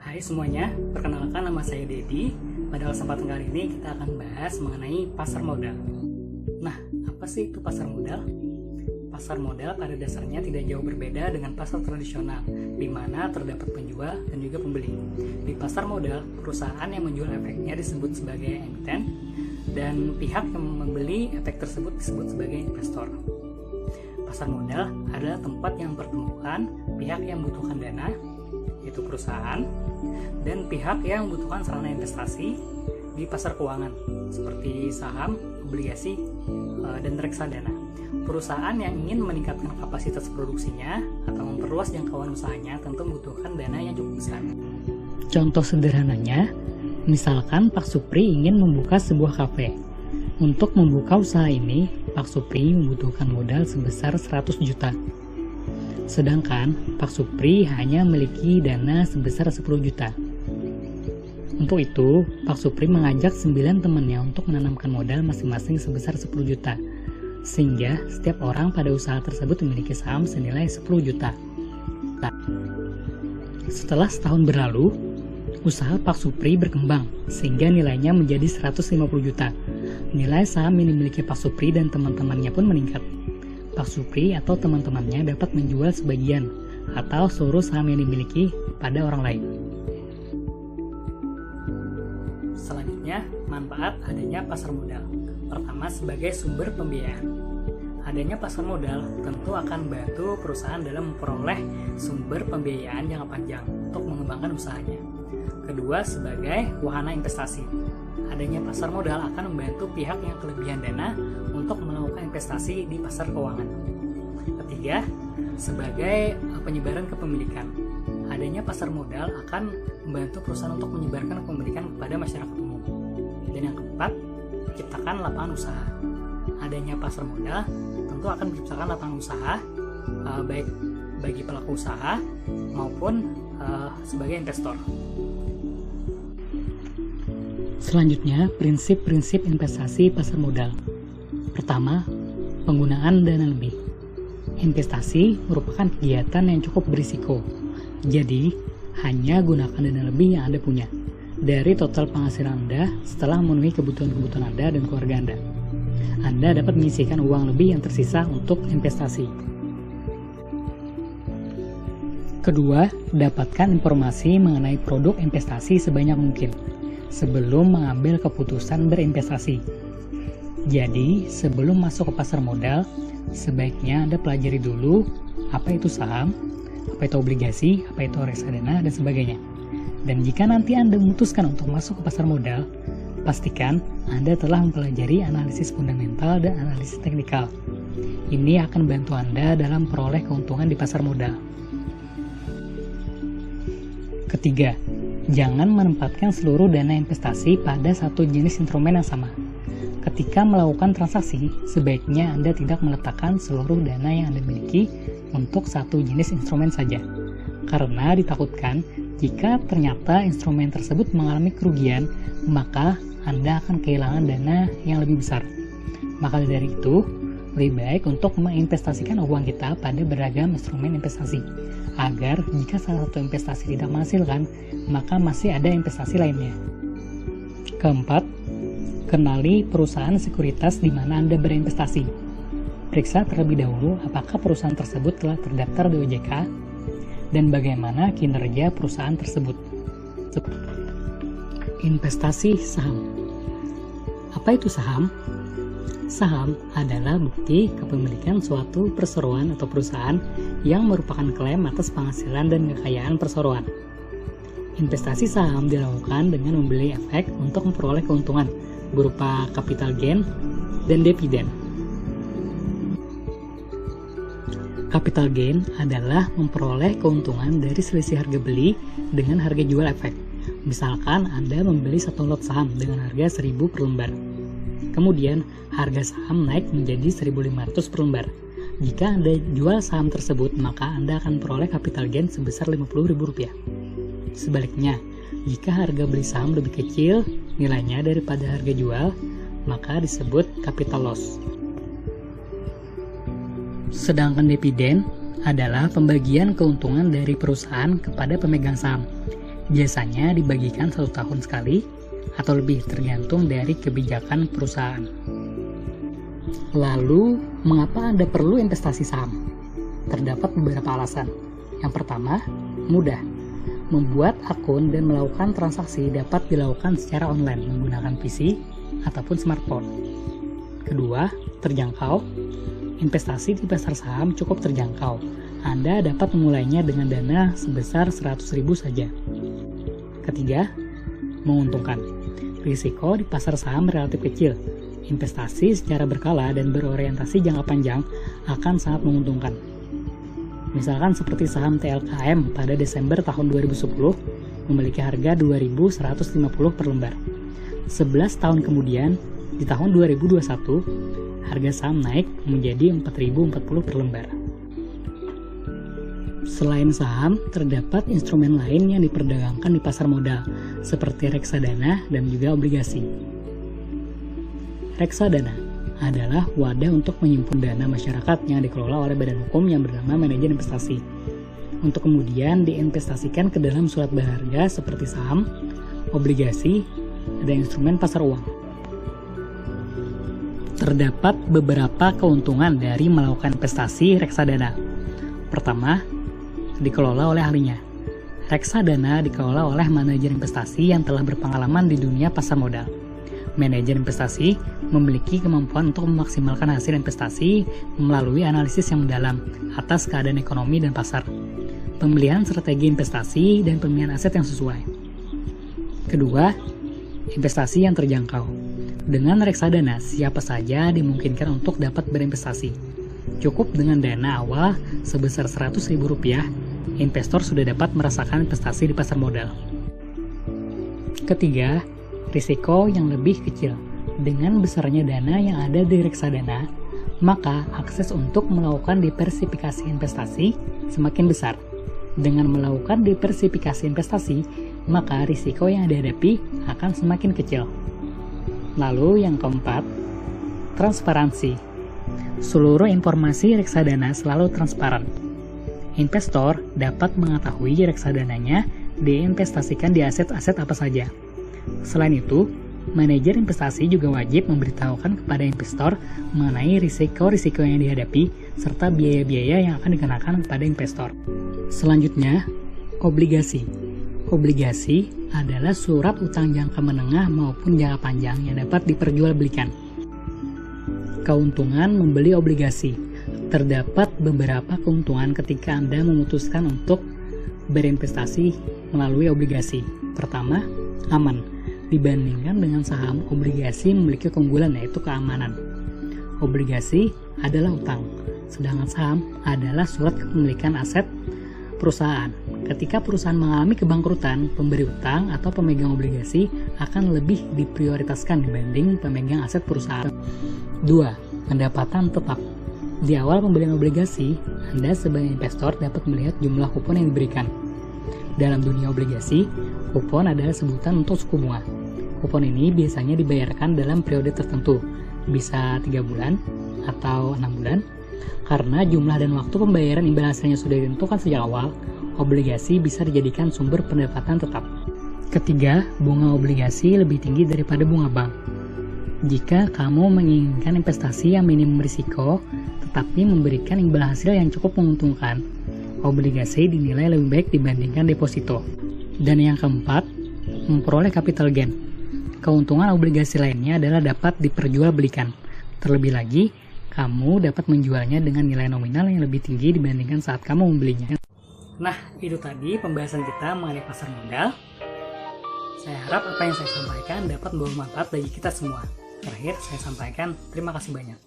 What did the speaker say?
Hai semuanya, perkenalkan nama saya Dedi. Pada kesempatan kali ini kita akan bahas mengenai pasar modal. Nah, apa sih itu pasar modal? Pasar modal pada dasarnya tidak jauh berbeda dengan pasar tradisional, di mana terdapat penjual dan juga pembeli. Di pasar modal, perusahaan yang menjual efeknya disebut sebagai emiten, dan pihak yang membeli efek tersebut disebut sebagai investor. Pasar modal adalah tempat yang mempertemukan pihak yang membutuhkan dana, yaitu perusahaan, dan pihak yang membutuhkan sarana investasi di pasar keuangan seperti saham, obligasi, dan reksadana. Perusahaan yang ingin meningkatkan kapasitas produksinya atau memperluas jangkauan usahanya tentu membutuhkan dana yang cukup besar. Contoh sederhananya, misalkan Pak Supri ingin membuka sebuah kafe. Untuk membuka usaha ini, Pak Supri membutuhkan modal sebesar 100 juta. Sedangkan Pak Supri hanya memiliki dana sebesar 10 juta. Untuk itu, Pak Supri mengajak 9 temannya untuk menanamkan modal masing-masing sebesar 10 juta. Sehingga setiap orang pada usaha tersebut memiliki saham senilai 10 juta. Setelah setahun berlalu, usaha Pak Supri berkembang sehingga nilainya menjadi 150 juta. Nilai saham yang dimiliki Pak Supri dan teman-temannya pun meningkat. Pak Supri atau teman-temannya dapat menjual sebagian atau seluruh saham yang dimiliki pada orang lain. Selanjutnya, manfaat adanya pasar modal. Pertama, sebagai sumber pembiayaan. Adanya pasar modal tentu akan membantu perusahaan dalam memperoleh sumber pembiayaan jangka panjang untuk mengembangkan usahanya. Kedua, sebagai wahana investasi. Adanya pasar modal akan membantu pihak yang kelebihan dana untuk melakukan investasi di pasar keuangan. Ketiga, sebagai penyebaran kepemilikan. Adanya pasar modal akan membantu perusahaan untuk menyebarkan kepemilikan kepada masyarakat umum. Dan yang keempat, menciptakan lapangan usaha. Adanya pasar modal tentu akan menciptakan lapangan usaha baik bagi pelaku usaha maupun sebagai investor. Selanjutnya, prinsip-prinsip investasi pasar modal. Pertama, penggunaan dana lebih. Investasi merupakan kegiatan yang cukup berisiko. Jadi, hanya gunakan dana lebih yang Anda punya dari total penghasilan Anda setelah memenuhi kebutuhan-kebutuhan Anda dan keluarga Anda. Anda dapat menyisihkan uang lebih yang tersisa untuk investasi. Kedua, dapatkan informasi mengenai produk investasi sebanyak mungkin sebelum mengambil keputusan berinvestasi. Jadi, sebelum masuk ke pasar modal, sebaiknya Anda pelajari dulu apa itu saham, apa itu obligasi, apa itu reksadana, dan sebagainya. Dan jika nanti Anda memutuskan untuk masuk ke pasar modal, pastikan Anda telah mempelajari analisis fundamental dan analisis teknikal. Ini akan membantu Anda dalam peroleh keuntungan di pasar modal. Ketiga, jangan menempatkan seluruh dana investasi pada satu jenis instrumen yang sama. Ketika melakukan transaksi, sebaiknya Anda tidak meletakkan seluruh dana yang Anda miliki untuk satu jenis instrumen saja. Karena ditakutkan, jika ternyata instrumen tersebut mengalami kerugian, maka Anda akan kehilangan dana yang lebih besar. Maka dari itu, lebih baik untuk menginvestasikan uang kita pada beragam instrumen investasi, agar jika salah satu investasi tidak menghasilkan, maka masih ada investasi lainnya. Keempat, kenali perusahaan sekuritas di mana Anda berinvestasi. Periksa terlebih dahulu apakah perusahaan tersebut telah terdaftar di OJK dan bagaimana kinerja perusahaan tersebut. Investasi saham. Apa itu saham? Saham adalah bukti kepemilikan suatu perseroan atau perusahaan yang merupakan klaim atas penghasilan dan kekayaan perseroan. Investasi saham dilakukan dengan membeli efek untuk memperoleh keuntungan berupa capital gain dan dividen. Capital gain adalah memperoleh keuntungan dari selisih harga beli dengan harga jual efek. Misalkan Anda membeli satu lot saham dengan harga 1.000 per lembar. Kemudian, harga saham naik menjadi 1.500 per lembar. Jika Anda jual saham tersebut, maka Anda akan peroleh capital gain sebesar Rp50.000. Sebaliknya, jika harga beli saham lebih kecil nilainya daripada harga jual, maka disebut capital loss. Sedangkan dividen adalah pembagian keuntungan dari perusahaan kepada pemegang saham. Biasanya dibagikan 1 tahun sekali atau lebih tergantung dari kebijakan perusahaan. Lalu, mengapa Anda perlu investasi saham? Terdapat beberapa alasan. Yang pertama, mudah. Membuat akun dan melakukan transaksi dapat dilakukan secara online menggunakan PC ataupun smartphone. Kedua, terjangkau. Investasi di pasar saham cukup terjangkau. Anda dapat memulainya dengan dana sebesar 100.000 saja. Ketiga, menguntungkan. Risiko di pasar saham relatif kecil. Investasi secara berkala dan berorientasi jangka panjang akan sangat menguntungkan. Misalkan seperti saham TLKM pada Desember tahun 2010 memiliki harga 2.150 per lembar. 11 tahun kemudian, di tahun 2021, harga saham naik menjadi 4.040 per lembar. Selain saham, terdapat instrumen lain yang diperdagangkan di pasar modal, seperti reksadana dan juga obligasi. Reksadana adalah wadah untuk menyimpan dana masyarakat yang dikelola oleh badan hukum yang bernama manajer investasi, untuk kemudian diinvestasikan ke dalam surat berharga seperti saham, obligasi, dan instrumen pasar uang. Terdapat beberapa keuntungan dari melakukan investasi reksadana. Pertama, dikelola oleh ahlinya. Reksadana dikelola oleh manajer investasi yang telah berpengalaman di dunia pasar modal. Manajer investasi memiliki kemampuan untuk memaksimalkan hasil investasi melalui analisis yang mendalam atas keadaan ekonomi dan pasar, pemilihan strategi investasi, dan pemilihan aset yang sesuai. Kedua, investasi yang terjangkau. Dengan reksadana, siapa saja dimungkinkan untuk dapat berinvestasi. Cukup dengan dana awal sebesar Rp100.000, investor sudah dapat merasakan investasi di pasar modal. Ketiga, risiko yang lebih kecil. Dengan besarnya dana yang ada di reksadana, maka akses untuk melakukan diversifikasi investasi semakin besar. Dengan melakukan diversifikasi investasi, maka risiko yang dihadapi akan semakin kecil. Lalu yang keempat, transparansi. Seluruh informasi reksadana selalu transparan. Investor dapat mengetahui reksadananya diinvestasikan di aset-aset apa saja. Selain itu, manajer investasi juga wajib memberitahukan kepada investor mengenai risiko-risiko yang dihadapi serta biaya-biaya yang akan dikenakan kepada investor. Selanjutnya, obligasi. Obligasi adalah surat utang jangka menengah maupun jangka panjang yang dapat diperjualbelikan. Keuntungan membeli obligasi. Terdapat beberapa keuntungan ketika Anda memutuskan untuk berinvestasi melalui obligasi. Pertama, aman. Dibandingkan dengan saham, obligasi memiliki keunggulan yaitu keamanan. Obligasi adalah utang, sedangkan saham adalah surat kepemilikan aset perusahaan. Ketika perusahaan mengalami kebangkrutan, pemberi utang atau pemegang obligasi akan lebih diprioritaskan dibanding pemegang aset perusahaan. 2. Pendapatan tetap. Di awal pembelian obligasi, Anda sebagai investor dapat melihat jumlah kupon yang diberikan. Dalam dunia obligasi, kupon adalah sebutan untuk suku bunga. Kupon ini biasanya dibayarkan dalam periode tertentu, bisa 3 bulan atau 6 bulan. Karena jumlah dan waktu pembayaran imbal hasilnya sudah ditentukan sejak awal, obligasi bisa dijadikan sumber pendapatan tetap. Ketiga, bunga obligasi lebih tinggi daripada bunga bank. Jika kamu menginginkan investasi yang minimum risiko, tetapi memberikan imbal hasil yang cukup menguntungkan, obligasi dinilai lebih baik dibandingkan deposito. Dan yang keempat, memperoleh capital gain. Keuntungan obligasi lainnya adalah dapat diperjualbelikan. Terlebih lagi, kamu dapat menjualnya dengan nilai nominal yang lebih tinggi dibandingkan saat kamu membelinya. Nah, itu tadi pembahasan kita mengenai pasar modal. Saya harap apa yang saya sampaikan dapat membawa manfaat bagi kita semua. Terakhir, saya sampaikan terima kasih banyak.